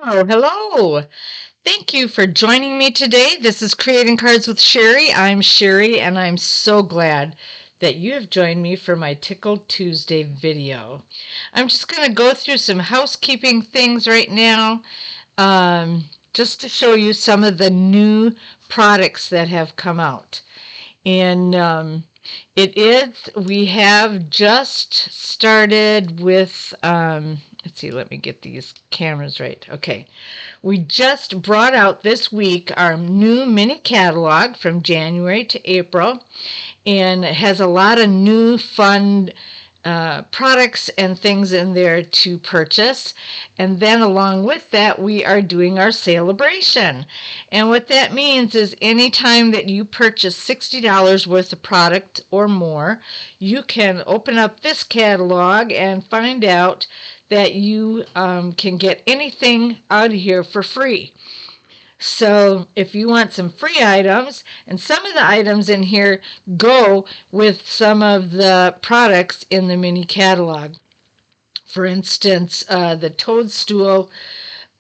Oh, hello. Thank you for joining me today. This is Creating Cards with Sherry. I'm Sherry, and I'm so glad that you have joined me for my Tickled Tuesday video. I'm just going to go through some housekeeping things right now, just to show you some of the new products that have come out. And we have just started with, let's see, let me get these cameras right. Okay. We just brought out this week our new mini catalog from January to April, and it has a lot of new fun products and things in there to purchase. And then along with that, we are doing our celebration. And what that means is anytime that you purchase $60 worth of product or more, you can open up this catalog and find out that you can get anything out of here for free. So if you want some free items, and some of the items in here go with some of the products in the mini catalog. For instance, the toadstool,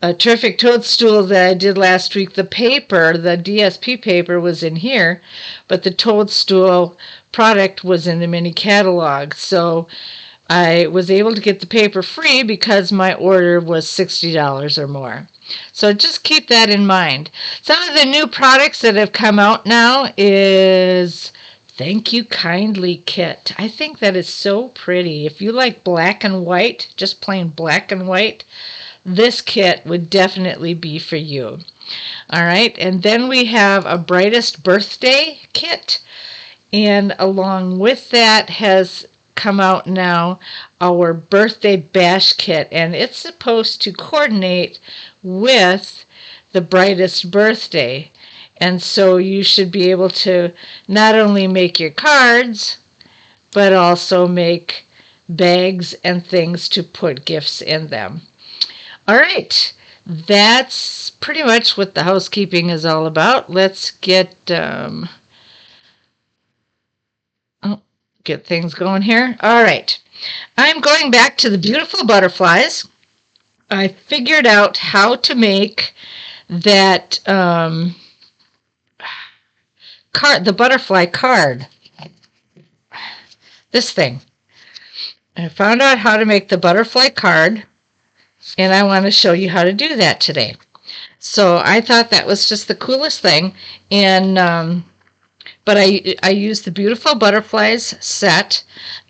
a terrific toadstool that I did last week, the paper, the DSP paper was in here, but the toadstool product was in the mini catalog. So I was able to get the paper free because my order was $60 or more. So just keep that in mind. Some of the new products that have come out now is Thank You Kindly kit. I think that is so pretty. If you like black and white, just plain black and white, this kit would definitely be for you. All right, and then we have a Brightest Birthday kit, and along with that has come out now our birthday bash kit, and it's supposed to coordinate with the Brightest Birthday. And so you should be able to not only make your cards, but also make bags and things to put gifts in them. All right, that's pretty much what the housekeeping is all about. Let's get things going here. All right. I'm going back to the beautiful butterflies. I figured out how to make that the butterfly card. This thing. I found out how to make the butterfly card, and I want to show you how to do that today. So I thought that was just the coolest thing, and but I used the beautiful butterflies set.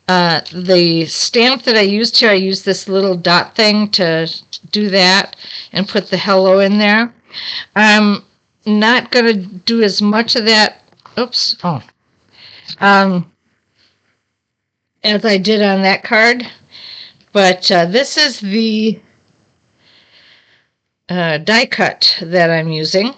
The stamp that I used here, I used this little dot thing to do that and put the hello in there. I'm not going to do as much of that, as I did on that card. But this is the die cut that I'm using.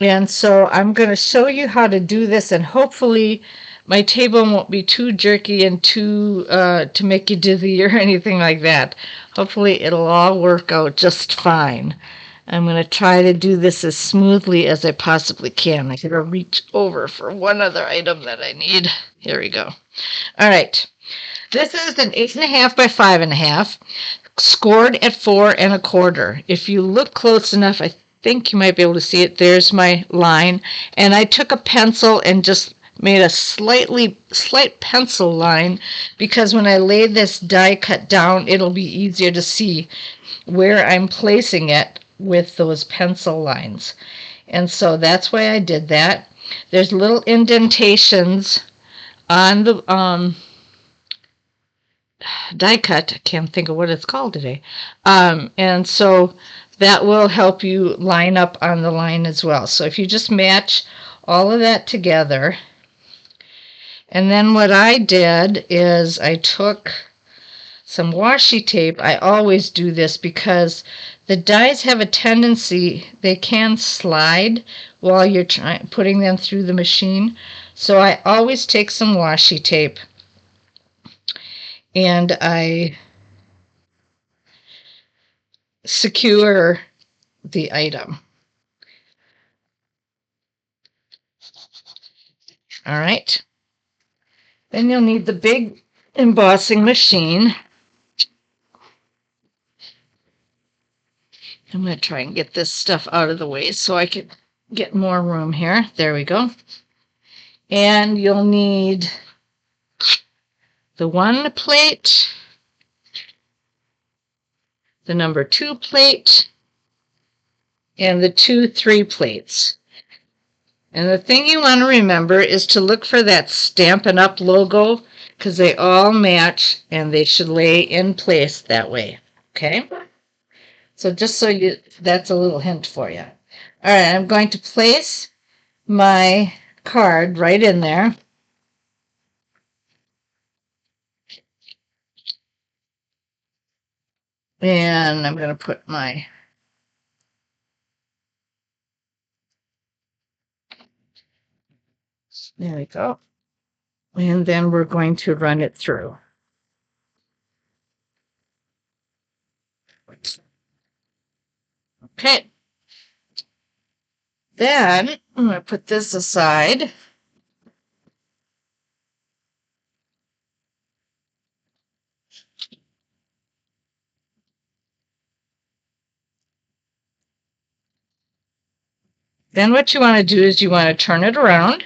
And so I'm going to show you how to do this, and hopefully my table won't be too jerky and too to make you dizzy or anything like that. Hopefully it'll all work out just fine. I'm going to try to do this as smoothly as I possibly can. I gotta reach over for one other item that I need. Here we go. All right. This is an 8.5 by 5.5, scored at 4 1/4. If you look close enough, I think you might be able to see it. There's my line. And I took a pencil and just made a slight pencil line, because when I lay this die cut down, it'll be easier to see where I'm placing it with those pencil lines. And so that's why I did that. There's little indentations on the die cut. I can't think of what it's called today. And so that will help you line up on the line as well. So if you just match all of that together, and then what I did is I took some washi tape. I always do this because the dies have a tendency, they can slide while you're putting them through the machine. So I always take some washi tape and I secure the item. All right. Then you'll need the big embossing machine. I'm going to try and get this stuff out of the way so I can get more room here. There we go. And you'll need the 1 plate, the number 2 plate, and the 2 3 plates. And the thing you want to remember is to look for that Stampin' Up! Logo, because they all match and they should lay in place that way. Okay? So just so you, that's a little hint for you. All right, I'm going to place my card right in there. And I'm going to put my, there we go. And then we're going to run it through. Okay. Then I'm going to put this aside. Then what you want to do is you want to turn it around.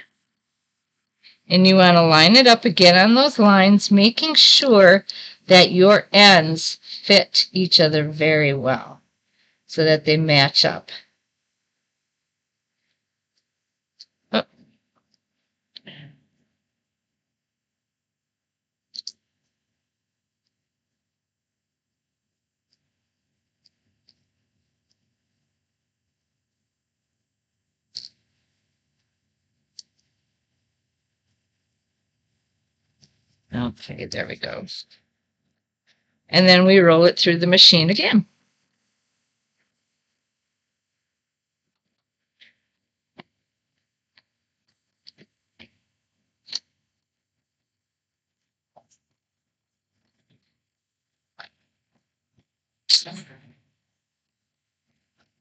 And you want to line it up again on those lines, making sure that your ends fit each other very well so that they match up. Oh. Okay, there we go. And then we roll it through the machine again.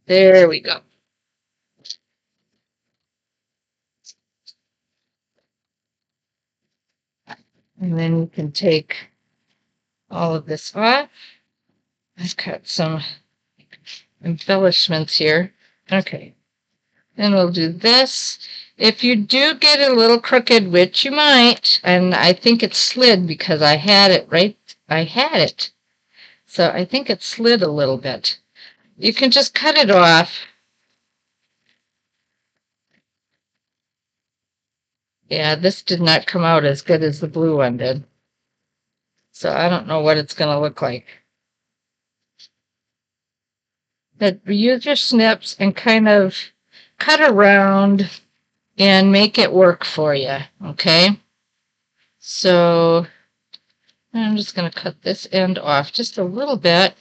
There we go. And then you can take all of this off. I've got some embellishments here. Okay. Then we'll do this. If you do get a little crooked, which you might, and I think it slid because I had it right, I had it. So I think it slid a little bit. You can just cut it off. Yeah, this did not come out as good as the blue one did. So I don't know what it's going to look like. But use your snips and kind of cut around and make it work for you, okay? So I'm just going to cut this end off just a little bit.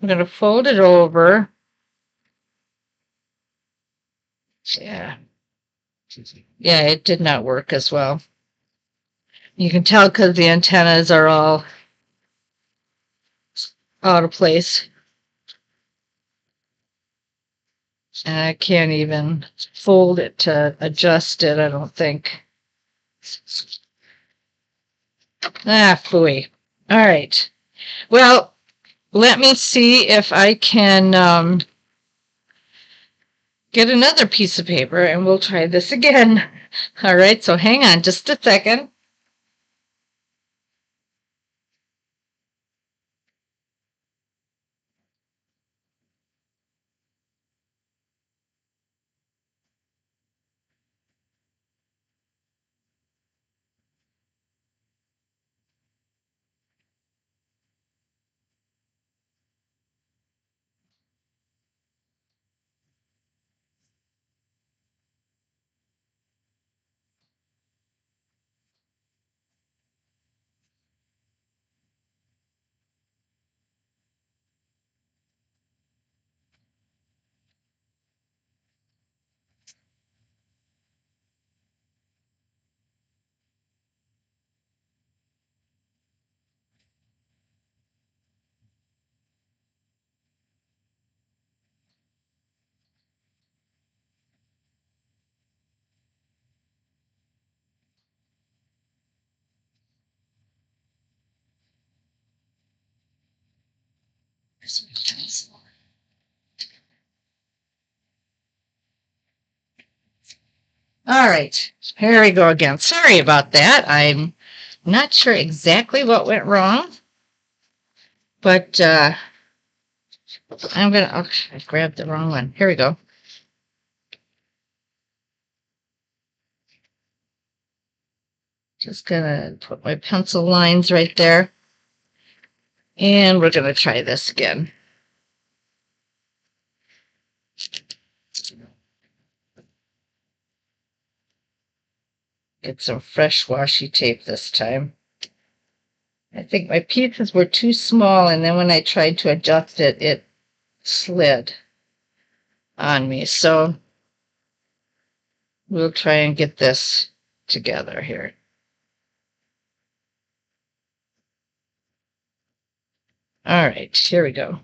I'm going to fold it over. Yeah. Yeah, it did not work as well. You can tell because the antennas are all out of place. And I can't even fold it to adjust it, I don't think. Ah, phooey. All right. Well, let me see if I can get another piece of paper and we'll try this again. All right, so hang on just a second. All right, here we go again. Sorry about that. I'm not sure exactly what went wrong, but I'm gonna. Oh, I grabbed the wrong one. Here we go. Just gonna put my pencil lines right there, and we're gonna try this again. Get some fresh washi tape this time. I think my pieces were too small, and then when I tried to adjust it, it slid on me. So we'll try and get this together here. All right, here we go.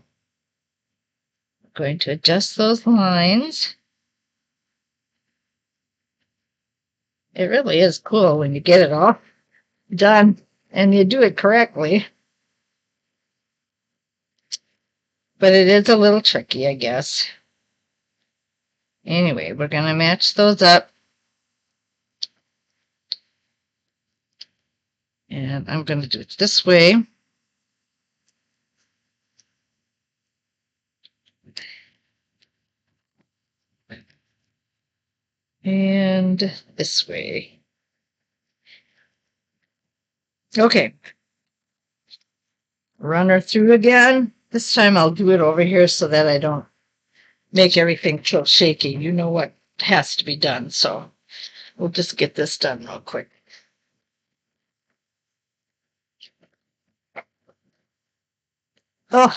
I'm going to adjust those lines. It really is cool when you get it all done and you do it correctly. But it is a little tricky, I guess. Anyway, we're going to match those up. And I'm going to do it this way. And this way. Okay. Run her through again. This time I'll do it over here so that I don't make everything feel shaky. You know what has to be done. So we'll just get this done real quick. Oh,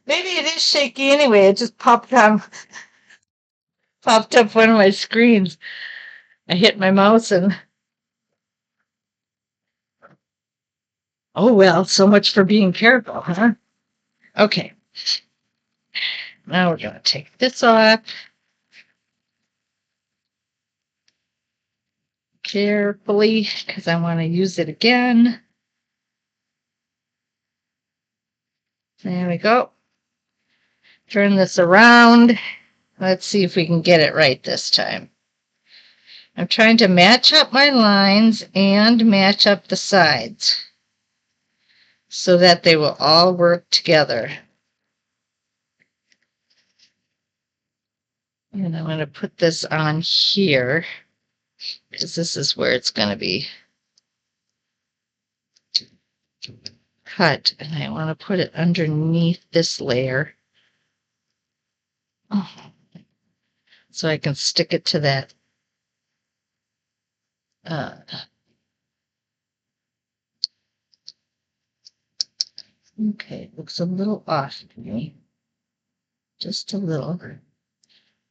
maybe it is shaky anyway. It just popped up one of my screens. I hit my mouse and oh well, so much for being careful, huh? Okay. Now we're gonna take this off. Carefully, because I want to use it again. There we go. Turn this around. Let's see if we can get it right this time. I'm trying to match up my lines and match up the sides so that they will all work together. And I'm going to put this on here because this is where it's going to be cut. And I want to put it underneath this layer so I can stick it to that. Okay, it looks a little off to me. Just a little.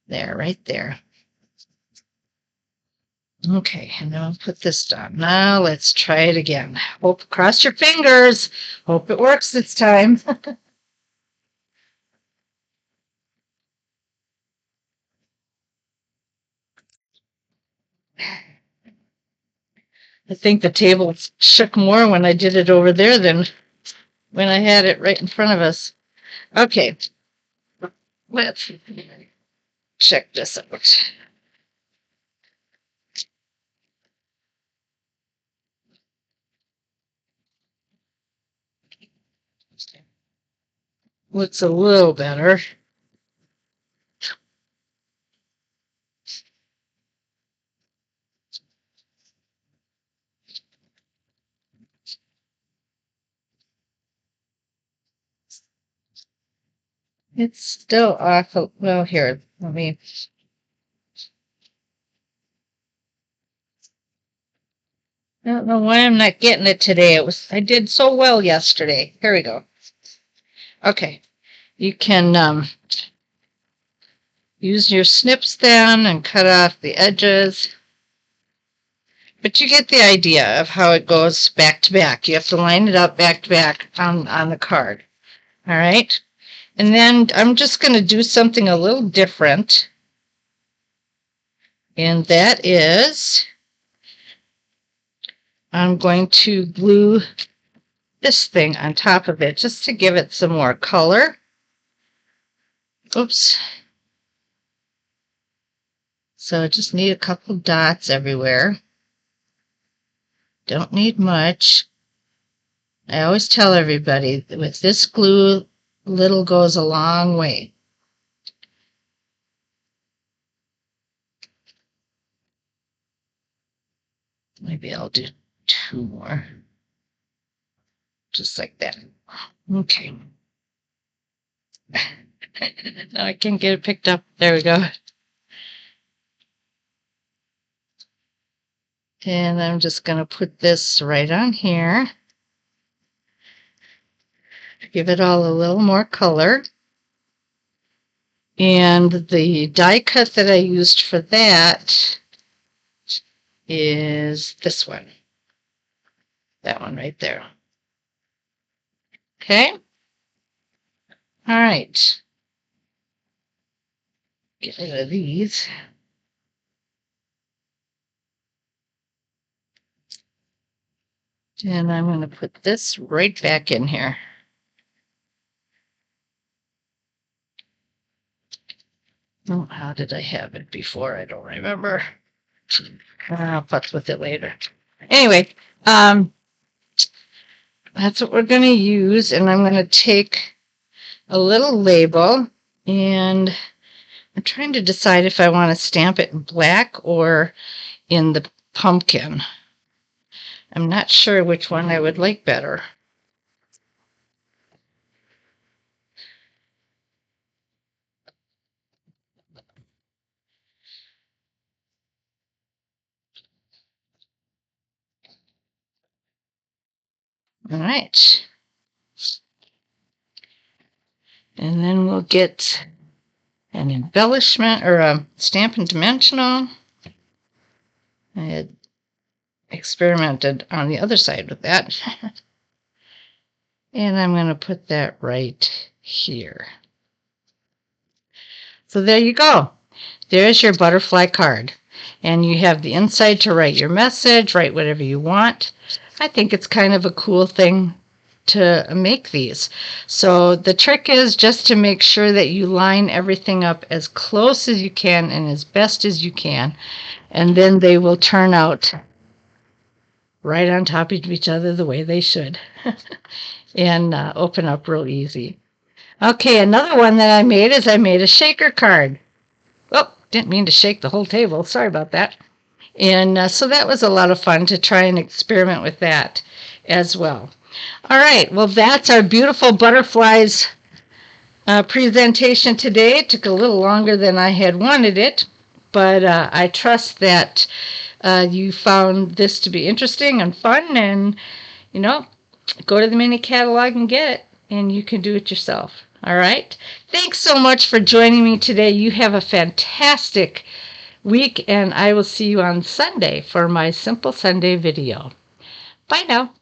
There, right there. Okay, and then I'll put this down. Now let's try it again. Hope, cross your fingers. Hope it works this time. I think the table shook more when I did it over there than when I had it right in front of us. Okay, let's check this out. Looks a little better. It's still off. Well, here, let me. I don't know why I'm not getting it today. I did so well yesterday. Here we go. Okay, you can use your snips then and cut off the edges. But you get the idea of how it goes back to back. You have to line it up back to back on the card. All right. And then I'm just going to do something a little different. And that is I'm going to glue this thing on top of it just to give it some more color. Oops. So I just need a couple dots everywhere. Don't need much. I always tell everybody that with this glue, little goes a long way. Maybe I'll do 2 more. Just like that. Okay. Now I can get it picked up. There we go. And I'm just going to put this right on here. Give it all a little more color. And the die cut that I used for that is this one. That one right there. Okay. All right. Get rid of these. And I'm going to put this right back in here. Oh, how did I have it before? I don't remember. I'll putz with it later. Anyway, that's what we're going to use. And I'm going to take a little label, and I'm trying to decide if I want to stamp it in black or in the pumpkin. I'm not sure which one I would like better. All right. And then we'll get an embellishment or a Stampin' Dimensional. I had experimented on the other side with that. And I'm going to put that right here. So there you go. There's your butterfly card. And you have the inside to write your message, write whatever you want. I think it's kind of a cool thing to make these. So the trick is just to make sure that you line everything up as close as you can and as best as you can. And then they will turn out right on top of each other the way they should. And open up real easy. Okay, another one that I made is I made a shaker card. Oh, didn't mean to shake the whole table. Sorry about that. And so that was a lot of fun to try and experiment with that as well. All right, well, that's our beautiful butterflies presentation today. It took a little longer than I had wanted it, but I trust that you found this to be interesting and fun, and, you know, go to the mini catalog and get it, and you can do it yourself. All right? Thanks so much for joining me today. You have a fantastic week, and I will see you on Sunday for my Simple Sunday video. Bye now.